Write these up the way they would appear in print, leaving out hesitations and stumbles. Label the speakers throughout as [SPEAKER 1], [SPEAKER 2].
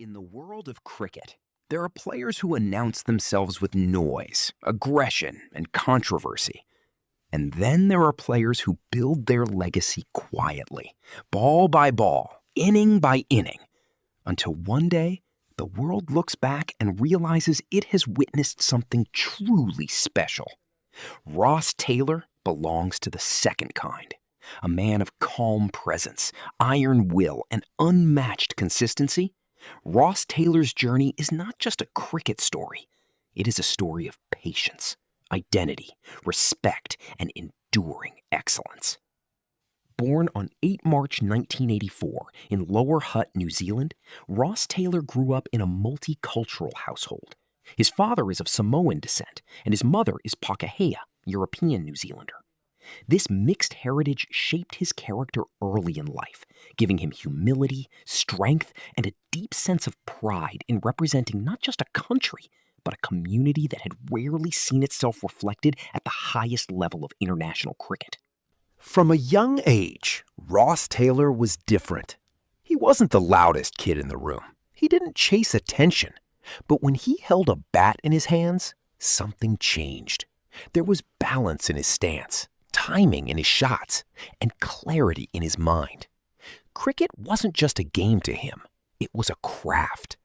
[SPEAKER 1] In the world of cricket, there are players who announce themselves with noise, aggression, and controversy. And then there are players who build their legacy quietly, ball by ball, inning by inning, until one day the world looks back and realizes it has witnessed something truly special. Ross Taylor belongs to the second kind, a man of calm presence, iron will, and unmatched consistency. Ross Taylor's journey is not just a cricket story. It is a story of patience, identity, respect, and enduring excellence. Born on 8 March 1984 in Lower Hutt, New Zealand, Ross Taylor grew up in a multicultural household. His father is of Samoan descent, and his mother is Pākehā, European New Zealander. This mixed heritage shaped his character early in life, giving him humility, strength, and a deep sense of pride in representing not just a country, but a community that had rarely seen itself reflected at the highest level of international cricket.
[SPEAKER 2] From a young age, Ross Taylor was different. He wasn't the loudest kid in the room. He didn't chase attention. But when he held a bat in his hands, something changed. There was balance in his stance, timing in his shots, and clarity in his mind. Cricket wasn't just a game to him. It was a craft.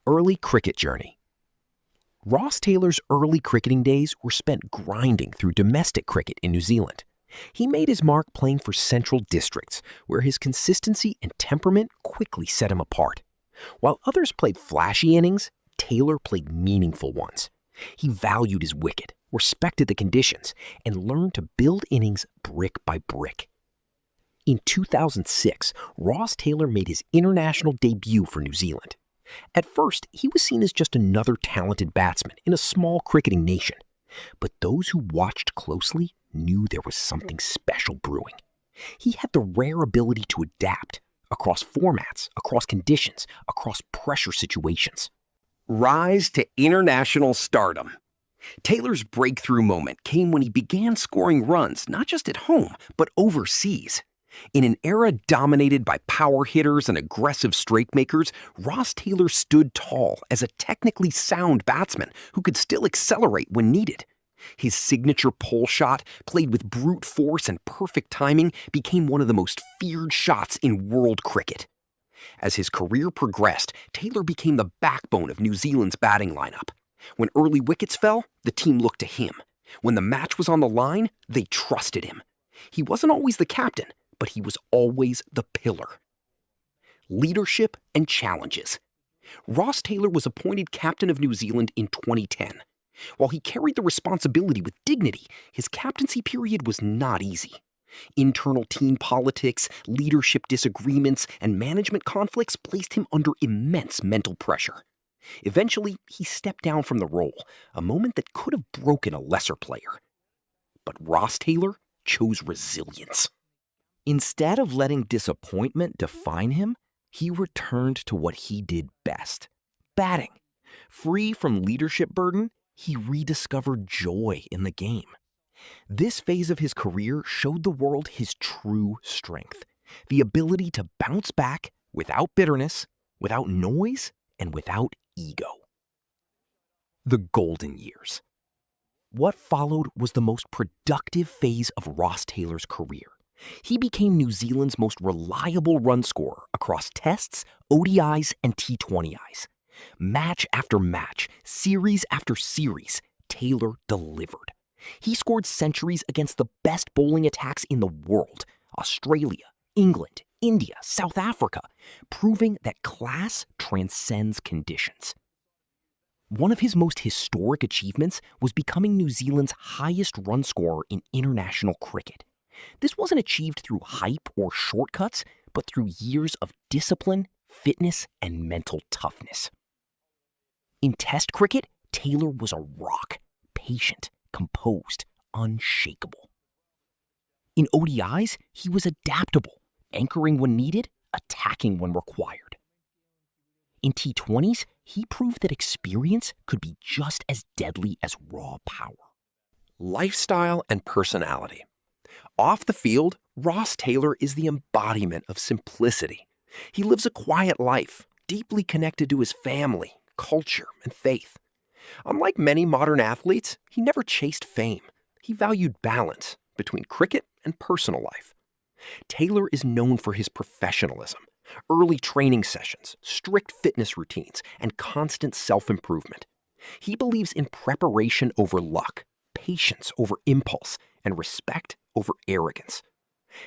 [SPEAKER 2] Early cricket journey. Ross Taylor's early cricketing days were spent grinding through domestic cricket in New Zealand. He made his mark playing for Central Districts, where his consistency and temperament quickly set him apart. While others played flashy innings, Taylor played meaningful ones. He valued his wicket, respected the conditions, and learned to build innings brick by brick. In 2006, Ross Taylor made his international debut for New Zealand. At first, he was seen as just another talented batsman in a small cricketing nation. But those who watched closely knew there was something special brewing. He had the rare ability to adapt across formats, across conditions, across pressure situations.
[SPEAKER 1] Rise to international stardom. Taylor's breakthrough moment came when he began scoring runs not just at home, but overseas. In an era dominated by power hitters and aggressive strike makers, Ross Taylor stood tall as a technically sound batsman who could still accelerate when needed. His signature pole shot, played with brute force and perfect timing, became one of the most feared shots in world cricket. As his career progressed, Taylor became the backbone of New Zealand's batting lineup. When early wickets fell, the team looked to him. When the match was on the line, they trusted him. He wasn't always the captain, but he was always the pillar. Leadership and challenges. Ross Taylor was appointed captain of New Zealand in 2010. While he carried the responsibility with dignity, his captaincy period was not easy. Internal team politics, leadership disagreements, and management conflicts placed him under immense mental pressure. Eventually, he stepped down from the role, a moment that could have broken a lesser player. But Ross Taylor chose resilience. Instead of letting disappointment define him, he returned to what he did best: batting. Free from leadership burden, he rediscovered joy in the game. This phase of his career showed the world his true strength: the ability to bounce back without bitterness, without noise, and without ego. The golden years. What followed was the most productive phase of Ross Taylor's career. He became New Zealand's most reliable run scorer across tests, ODIs, and T20Is. Match after match, series after series, Taylor delivered. He scored centuries against the best bowling attacks in the world: Australia, England, India, South Africa, proving that class transcends conditions. One of his most historic achievements was becoming New Zealand's highest run scorer in international cricket. This wasn't achieved through hype or shortcuts, but through years of discipline, fitness, and mental toughness. In Test cricket, Taylor was a rock: patient, composed, unshakable. In ODIs, he was adaptable, anchoring when needed, attacking when required. In T20s, he proved that experience could be just as deadly as raw power. Lifestyle and personality. Off the field, Ross Taylor is the embodiment of simplicity. He lives a quiet life,
[SPEAKER 2] deeply connected to his family, culture, and faith. Unlike many modern athletes, he never chased fame. He valued balance between cricket and personal life. Taylor is known for his professionalism, early training sessions, strict fitness routines, and constant self-improvement. He believes in preparation over luck, patience over impulse, and respect over arrogance.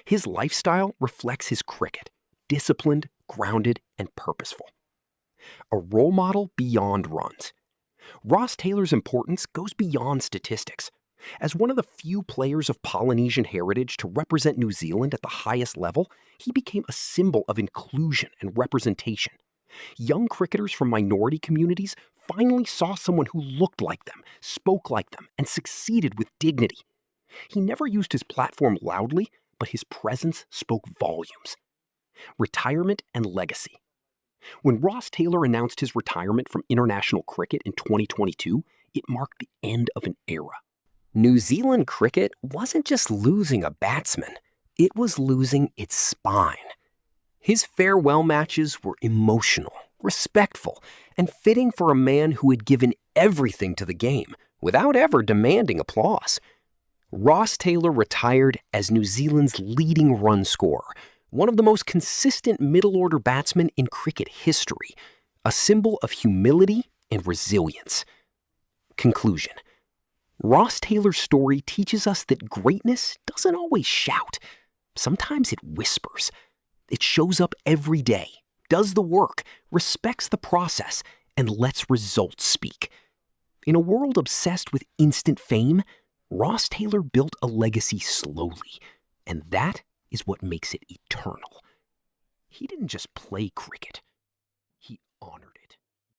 [SPEAKER 2] His lifestyle reflects his cricket, disciplined, grounded, and purposeful. A role model beyond runs. Ross Taylor's importance goes beyond statistics. As one of the few players of Polynesian heritage to represent New Zealand at the highest level, he became a symbol of inclusion and representation. Young cricketers from minority communities finally saw someone who looked like them, spoke like them, and succeeded with dignity. He never used his platform loudly, but his presence spoke volumes. Retirement and legacy. When Ross Taylor announced his retirement from international cricket in 2022, it marked the end of an era. New Zealand cricket wasn't just losing a batsman, it was losing its spine. His farewell matches were emotional, respectful, and fitting for a man who had given everything to the game without ever demanding applause. Ross Taylor retired as New Zealand's leading run scorer, one of the most consistent middle-order batsmen in cricket history, a symbol of humility and resilience. Conclusion. Ross Taylor's story teaches us that greatness doesn't always shout. Sometimes it whispers. It shows up every day, does the work, respects the process, and lets results speak. In a world obsessed with instant fame, Ross Taylor built a legacy slowly, and that is what makes it eternal. He didn't just play cricket, he honored